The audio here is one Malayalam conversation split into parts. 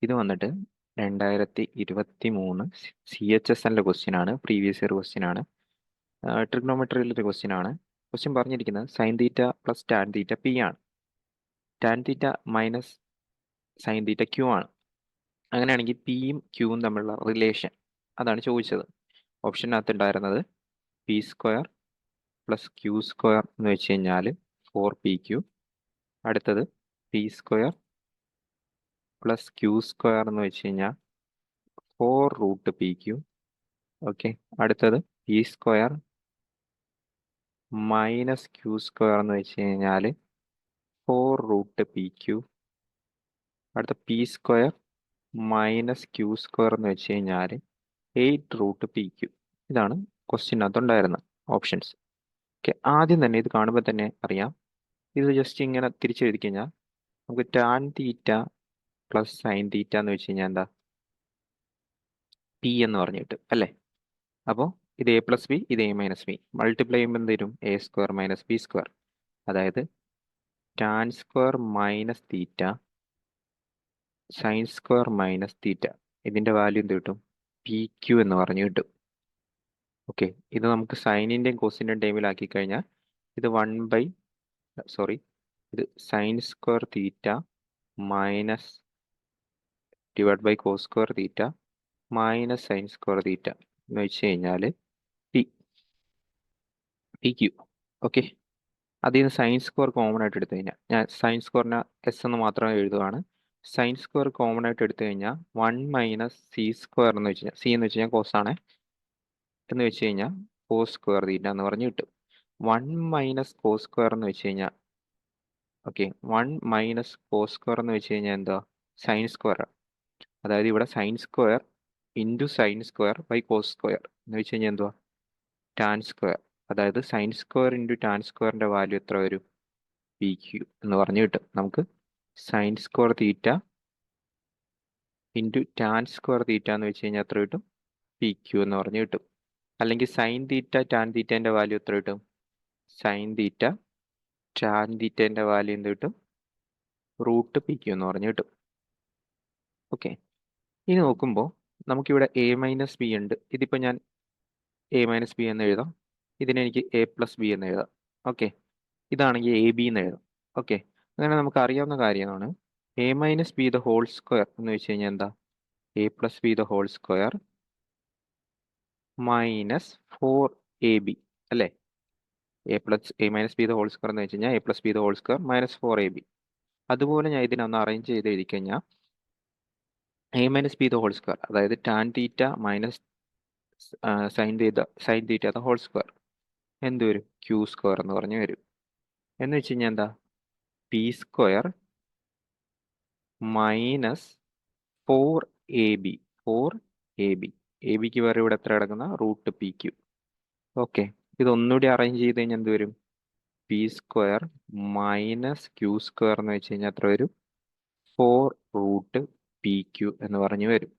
ഇത് വന്നിട്ട് 2023 CHSL ക്വസ്റ്റ്യൻ ആണ്, പ്രീവിയസ് ഇയർ ക്വസ്റ്റ്യൻ ആണ്. ട്രിഗ്നോമെട്രിയിലൊരു ക്വസ്റ്റ്യൻ ആണ്. ക്വസ്റ്റ്യൻ പറഞ്ഞിരിക്കുന്നത് sine theta plus tan theta P ആണ്, tan theta minus sine theta Q ആണ്. അങ്ങനെയാണെങ്കിൽ പിയും ക്യൂവും തമ്മിലുള്ള റിലേഷൻ അതാണ് ചോദിച്ചത്. ഓപ്ഷനകത്ത് ഉണ്ടായിരുന്നത് P square plus Q square എന്ന് വെച്ച് കഴിഞ്ഞാൽ 4PQ. അടുത്തത് P square plus Q square എന്ന് വെച്ച് കഴിഞ്ഞാൽ 4√PQ. ഓക്കെ, അടുത്തത് P square minus Q square എന്ന് വെച്ച് കഴിഞ്ഞാൽ 4√PQ. അടുത്ത P square minus Q square എന്ന് വെച്ച് കഴിഞ്ഞാൽ 8√PQ. ഇതാണ് ക്വസ്റ്റ്യനകത്ത് ഉണ്ടായിരുന്ന ഓപ്ഷൻസ്. ഓക്കെ, ആദ്യം തന്നെ ഇത് കാണുമ്പോൾ തന്നെ അറിയാം, ഇത് ജസ്റ്റ് ഇങ്ങനെ തിരിച്ചെഴുതി കഴിഞ്ഞാൽ നമുക്ക് tan theta plus sine theta എന്ന് വെച്ച് കഴിഞ്ഞാൽ എന്താ പി എന്ന് പറഞ്ഞിട്ട് അല്ലേ. അപ്പോൾ ഇത് എ പ്ലസ് ബി, ഇത് എ മൈനസ് ബി, മൾട്ടിപ്ലൈ ചെയ്യുമ്പോൾ എന്ത് വരും? A square minus B square. അതായത് tan square minus theta sine square minus theta, ഇതിൻ്റെ വാല്യൂ എന്ത് കിട്ടും? PQ എന്ന് പറഞ്ഞു കിട്ടും. ഓക്കെ, ഇത് നമുക്ക് സൈനിൻ്റെയും കോസിൻ്റെയും ടൈമിലാക്കി കഴിഞ്ഞാൽ ഇത് ഇത് sine square theta minus divide by cos square theta minus sine square theta എന്ന് വെച്ച് കഴിഞ്ഞാൽ PQ. ഓക്കെ, അതിൽ നിന്ന് സൈൻ സ്ക്വയർ കോമൺ ആയിട്ട് എടുത്തു കഴിഞ്ഞാൽ, ഞാൻ സൈൻ സ്ക്വയറിനെ എസ് എന്ന് മാത്രം എഴുതുകയാണ്. സൈൻ സ്ക്വയർ കോമൺ ആയിട്ട് എടുത്തു കഴിഞ്ഞാൽ 1 മൈനസ് സി സ്ക്വയർ എന്ന് വെച്ച് കഴിഞ്ഞാൽ, സി എന്ന് വെച്ച് കഴിഞ്ഞാൽ കോസ് ആണ്, എന്ന് വെച്ച് കഴിഞ്ഞാൽ കോസ് സ്ക്വയർ തീറ്റ എന്ന് പറഞ്ഞ് കിട്ടും. 1 മൈനസ് കോസ് സ്ക്വയർ എന്ന് വെച്ച് കഴിഞ്ഞാൽ, ഓക്കെ, 1 മൈനസ് കോസ് സ്ക്വയർ എന്ന് വെച്ച് കഴിഞ്ഞാൽ എന്താ? Sine square. അതായത് ഇവിടെ sine square into sine square by cos square എന്ന് വെച്ച് കഴിഞ്ഞാൽ എന്തുവാ? Tan square. അതായത് സൈൻ സ്ക്വയർ ഇൻറ്റു ടാൻ സ്ക്വയറിൻ്റെ വാല്യൂ എത്ര വരും? PQ എന്ന് പറഞ്ഞു കിട്ടും. നമുക്ക് sine square theta into tan square theta എന്ന് വെച്ച് കഴിഞ്ഞാൽ എത്ര കിട്ടും? PQ എന്ന് പറഞ്ഞു കിട്ടും. അല്ലെങ്കിൽ സൈൻ തീറ്റ ടാൻ തീറ്റേൻ്റെ വാല്യൂ എത്ര കിട്ടും? സൈൻ തീറ്റ ടാൻ തീറ്റേൻ്റെ വാല്യൂ എന്ത് കിട്ടും? √PQ എന്ന് പറഞ്ഞു കിട്ടും. ഓക്കെ, ഇനി നോക്കുമ്പോൾ നമുക്കിവിടെ എ മൈനസ് ബി ഉണ്ട്. ഇതിപ്പോൾ ഞാൻ എ മൈനസ് ബി എന്ന് എഴുതാം, ഇതിനെനിക്ക് എ പ്ലസ് ബി എന്ന് എഴുതാം. ഓക്കെ, ഇതാണെങ്കിൽ എ ബി എന്ന് എഴുതാം. ഓക്കെ, അങ്ങനെ നമുക്ക് അറിയാവുന്ന കാര്യമാണ് A minus B the whole square എന്ന് വെച്ച് കഴിഞ്ഞാൽ എന്താ? A plus B the whole square minus 4AB അല്ലേ. A minus B the whole square എന്ന് വെച്ച് കഴിഞ്ഞാൽ A plus B the whole square minus 4AB. അതുപോലെ ഞാൻ ഇതിനൊന്ന് അറേഞ്ച് ചെയ്ത് എഴുതി കഴിഞ്ഞാൽ A minus B the whole square, അതായത് tan theta minus sine theta the whole square എന്ത് വരും? ക്യൂ സ്ക്വയർ എന്ന് പറഞ്ഞു വരും. എന്ന് വെച്ച് കഴിഞ്ഞാൽ എന്താ? P square minus 4AB. 4AB, A ബിക്ക് വേറെ ഇവിടെ എത്ര കിടക്കുന്ന? √PQ. ഓക്കെ, ഇതൊന്നുകൂടി അറേഞ്ച് ചെയ്ത് കഴിഞ്ഞാൽ എന്ത് വരും? P square minus Q square എന്ന് വെച്ച് കഴിഞ്ഞാൽ എത്ര വരും? 4√PQ എന്ന് പറഞ്ഞു വരും.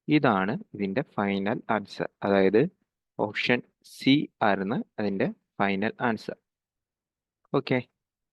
ഇതാണ് ഇതിൻ്റെ ഫൈനൽ ആൻസർ. അതായത് ഓപ്ഷൻ സി ആയിരുന്നു അതിൻ്റെ ഫൈനൽ ആൻസർ. ഓക്കെ.